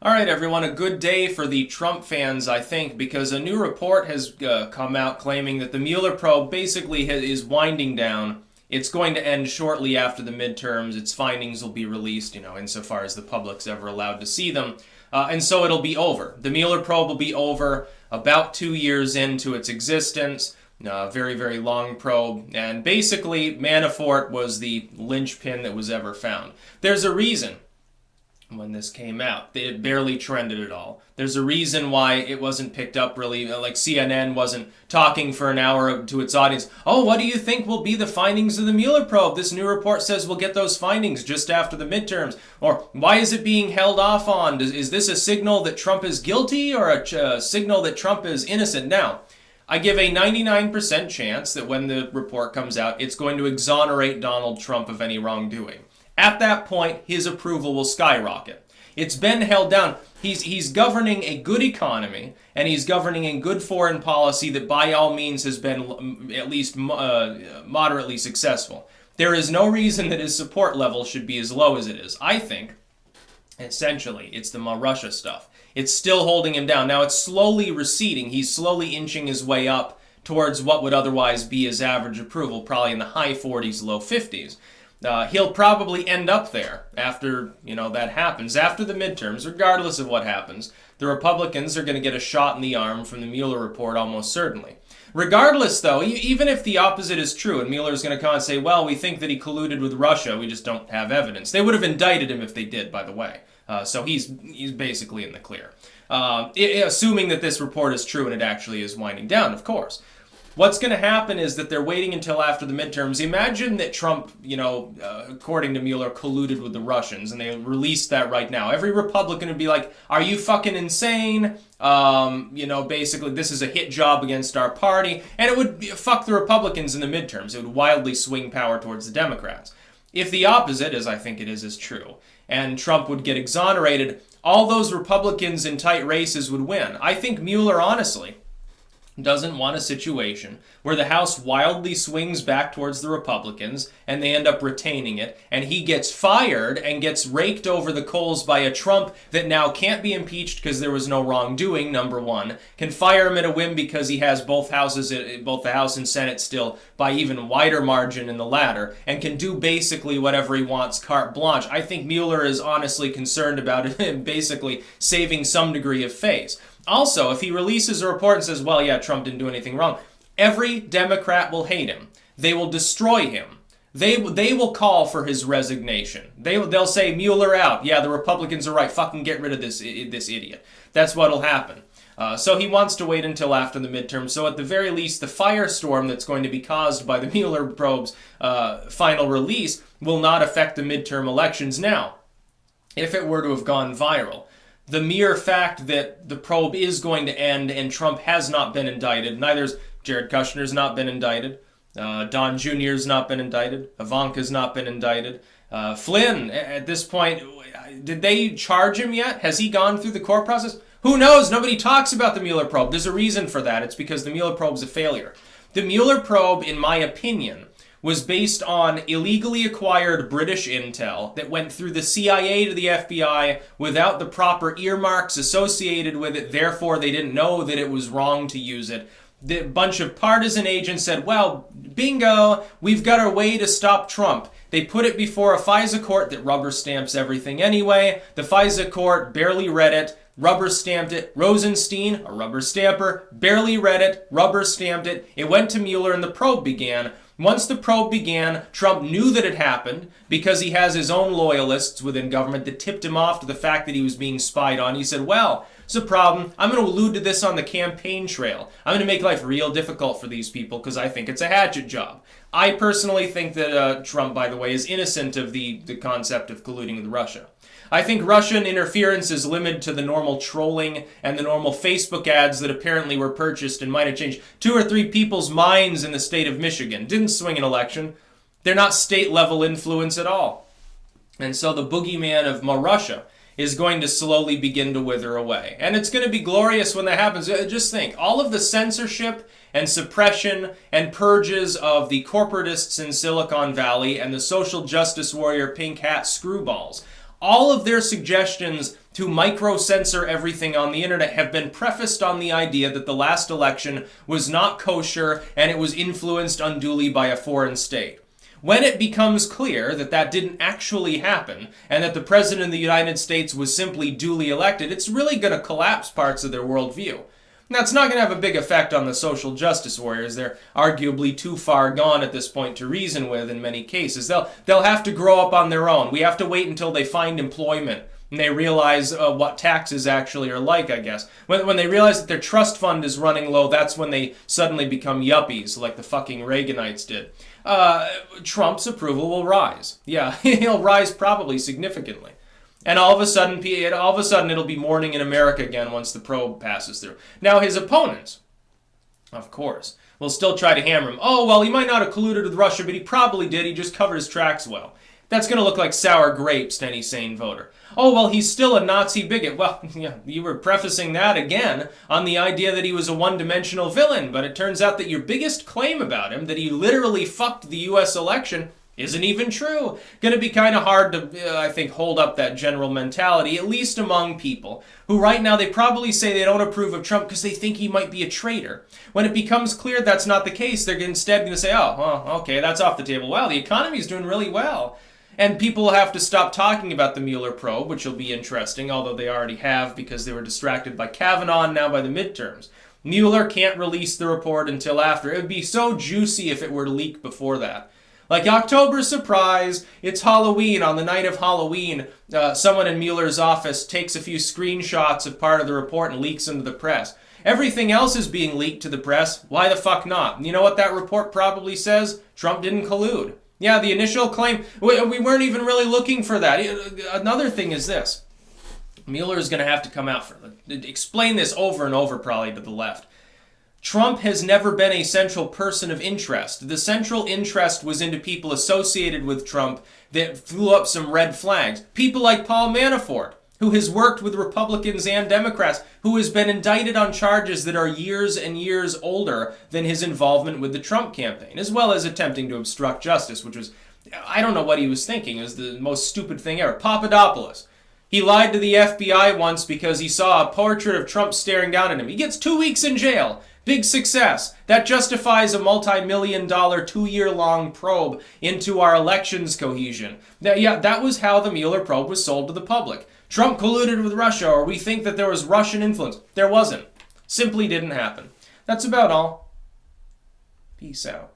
All right, everyone, a good day for the Trump fans, I think, because a new report has come out claiming that the Mueller probe basically is winding down. It's going to end shortly after the midterms. Its findings will be released, insofar as the public's ever allowed to see them. And so it'll be over. The Mueller probe will be over about 2 years into its existence. Very, very long probe. And basically, Manafort was the linchpin that was ever found. There's a reason when this came out. It barely trended at all. There's a reason why it wasn't picked up really, like CNN wasn't talking for an hour to its audience. Oh, what do you think will be the findings of the Mueller probe? This new report says we'll get those findings just after the midterms. Or why is it being held off on? Is this a signal that Trump is guilty or a signal that Trump is innocent? Now, I give a 99% chance that when the report comes out, it's going to exonerate Donald Trump of any wrongdoing. At that point, his approval will skyrocket. It's been held down. He's governing a good economy, and he's governing a good foreign policy that by all means has been at least moderately successful. There is no reason that his support level should be as low as it is. I think, essentially, it's the Russia stuff. It's still holding him down. Now, it's slowly receding. He's slowly inching his way up towards what would otherwise be his average approval, probably in the high 40s, low 50s. He'll probably end up there after, that happens. After the midterms, regardless of what happens, the Republicans are going to get a shot in the arm from the Mueller report almost certainly. Regardless, though, even if the opposite is true and Mueller's going to come and say, well, we think that he colluded with Russia, we just don't have evidence. They would have indicted him if they did, by the way. So he's basically in the clear. Assuming that this report is true and it actually is winding down, of course. What's going to happen is that they're waiting until after the midterms. Imagine that Trump, according to Mueller, colluded with the Russians, and they released that right now. Every Republican would be like, are you fucking insane? Basically, this is a hit job against our party. And it would fuck the Republicans in the midterms. It would wildly swing power towards the Democrats. If the opposite, as I think it is true, and Trump would get exonerated, all those Republicans in tight races would win. I think Mueller, honestly, doesn't want a situation where the House wildly swings back towards the Republicans and they end up retaining it, and he gets fired and gets raked over the coals by a Trump that now can't be impeached because there was no wrongdoing, number one, can fire him at a whim because he has both houses, both the House and Senate still by even wider margin in the latter, and can do basically whatever he wants, carte blanche. I think Mueller is honestly concerned about it and basically saving some degree of face. Also, if he releases a report and says, well, yeah, Trump didn't do anything wrong, every Democrat will hate him. They will destroy him. They will call for his resignation. They'll say, Mueller out. Yeah, the Republicans are right. Fucking get rid of this idiot. That's what'll happen. So he wants to wait until after the midterm. So at the very least, the firestorm that's going to be caused by the Mueller probe's final release will not affect the midterm elections. Now, if it were to have gone viral, the mere fact that the probe is going to end and Trump has not been indicted, neither's Jared Kushner's not been indicted, Don Jr.'s not been indicted, Ivanka's not been indicted, Flynn, at this point, did they charge him yet? Has he gone through the court process? Who knows? Nobody talks about the Mueller probe. There's a reason for that. It's because the Mueller probe's a failure. The Mueller probe, in my opinion, was based on illegally acquired British intel that went through the CIA to the FBI without the proper earmarks associated with it. Therefore, they didn't know that it was wrong to use it. The bunch of partisan agents said, well, bingo, we've got our way to stop Trump. They put it before a FISA court that rubber stamps everything anyway. The FISA court barely read it, rubber stamped it. Rosenstein, a rubber stamper, barely read it, rubber stamped it. It went to Mueller and the probe began. Once the probe began, Trump knew that it happened because he has his own loyalists within government that tipped him off to the fact that he was being spied on. He said, well, it's a problem. I'm going to allude to this on the campaign trail. I'm going to make life real difficult for these people because I think it's a hatchet job. I personally think that Trump, by the way, is innocent of the concept of colluding with Russia. I think Russian interference is limited to the normal trolling and the normal Facebook ads that apparently were purchased and might have changed 2 or 3 people's minds in the state of Michigan. Didn't swing an election. They're not state-level influence at all. And so the boogeyman of Russia is going to slowly begin to wither away. And it's going to be glorious when that happens. Just think, all of the censorship and suppression and purges of the corporatists in Silicon Valley and the social justice warrior pink hat screwballs, All of their suggestions to micro-censor everything on the internet have been prefaced on the idea that the last election was not kosher and it was influenced unduly by a foreign state. When it becomes clear that that didn't actually happen and that the President of the United States was simply duly elected, it's really going to collapse parts of their worldview. That's not going to have a big effect on the social justice warriors. They're arguably too far gone at this point to reason with in many cases. They'll have to grow up on their own. We have to wait until they find employment and they realize what taxes actually are like, I guess. When they realize that their trust fund is running low, that's when they suddenly become yuppies like the fucking Reaganites did. Trump's approval will rise. Yeah, he'll rise probably significantly. And all of a sudden it'll be morning in America again once the probe passes through. Now his opponents, of course, will still try to hammer him. Oh, well, he might not have colluded with Russia, but he probably did. He just covered his tracks well. That's going to look like sour grapes to any sane voter. Oh, well, he's still a Nazi bigot. Well, yeah, you were prefacing that again on the idea that he was a one-dimensional villain, but it turns out that your biggest claim about him, that he literally fucked the U.S. election, isn't even true. Going to be kind of hard to, I think, hold up that general mentality, at least among people who right now they probably say they don't approve of Trump because they think he might be a traitor. When it becomes clear that's not the case, they're instead going to say, oh, well, okay, that's off the table. Wow, the economy's doing really well. And people will have to stop talking about the Mueller probe, which will be interesting, although they already have because they were distracted by Kavanaugh and now by the midterms. Mueller can't release the report until after. It would be so juicy if it were to leak before that. Like October surprise, it's Halloween. On the night of Halloween, someone in Mueller's office takes a few screenshots of part of the report and leaks them to the press. Everything else is being leaked to the press. Why the fuck not? You know what that report probably says? Trump didn't collude. Yeah, the initial claim, we weren't even really looking for that. Another thing is this. Mueller is going to have to come out explain this over and over probably to the left. Trump has never been a central person of interest. The central interest was into people associated with Trump that flew up some red flags. People like Paul Manafort, who has worked with Republicans and Democrats, who has been indicted on charges that are years and years older than his involvement with the Trump campaign, as well as attempting to obstruct justice, which was, I don't know what he was thinking. It was the most stupid thing ever. Papadopoulos. He lied to the FBI once because he saw a portrait of Trump staring down at him. He gets 2 weeks in jail. Big success. That justifies a multi-million-dollar, 2-year-long probe into our elections cohesion. That was how the Mueller probe was sold to the public. Trump colluded with Russia, or we think that there was Russian influence. There wasn't. Simply didn't happen. That's about all. Peace out.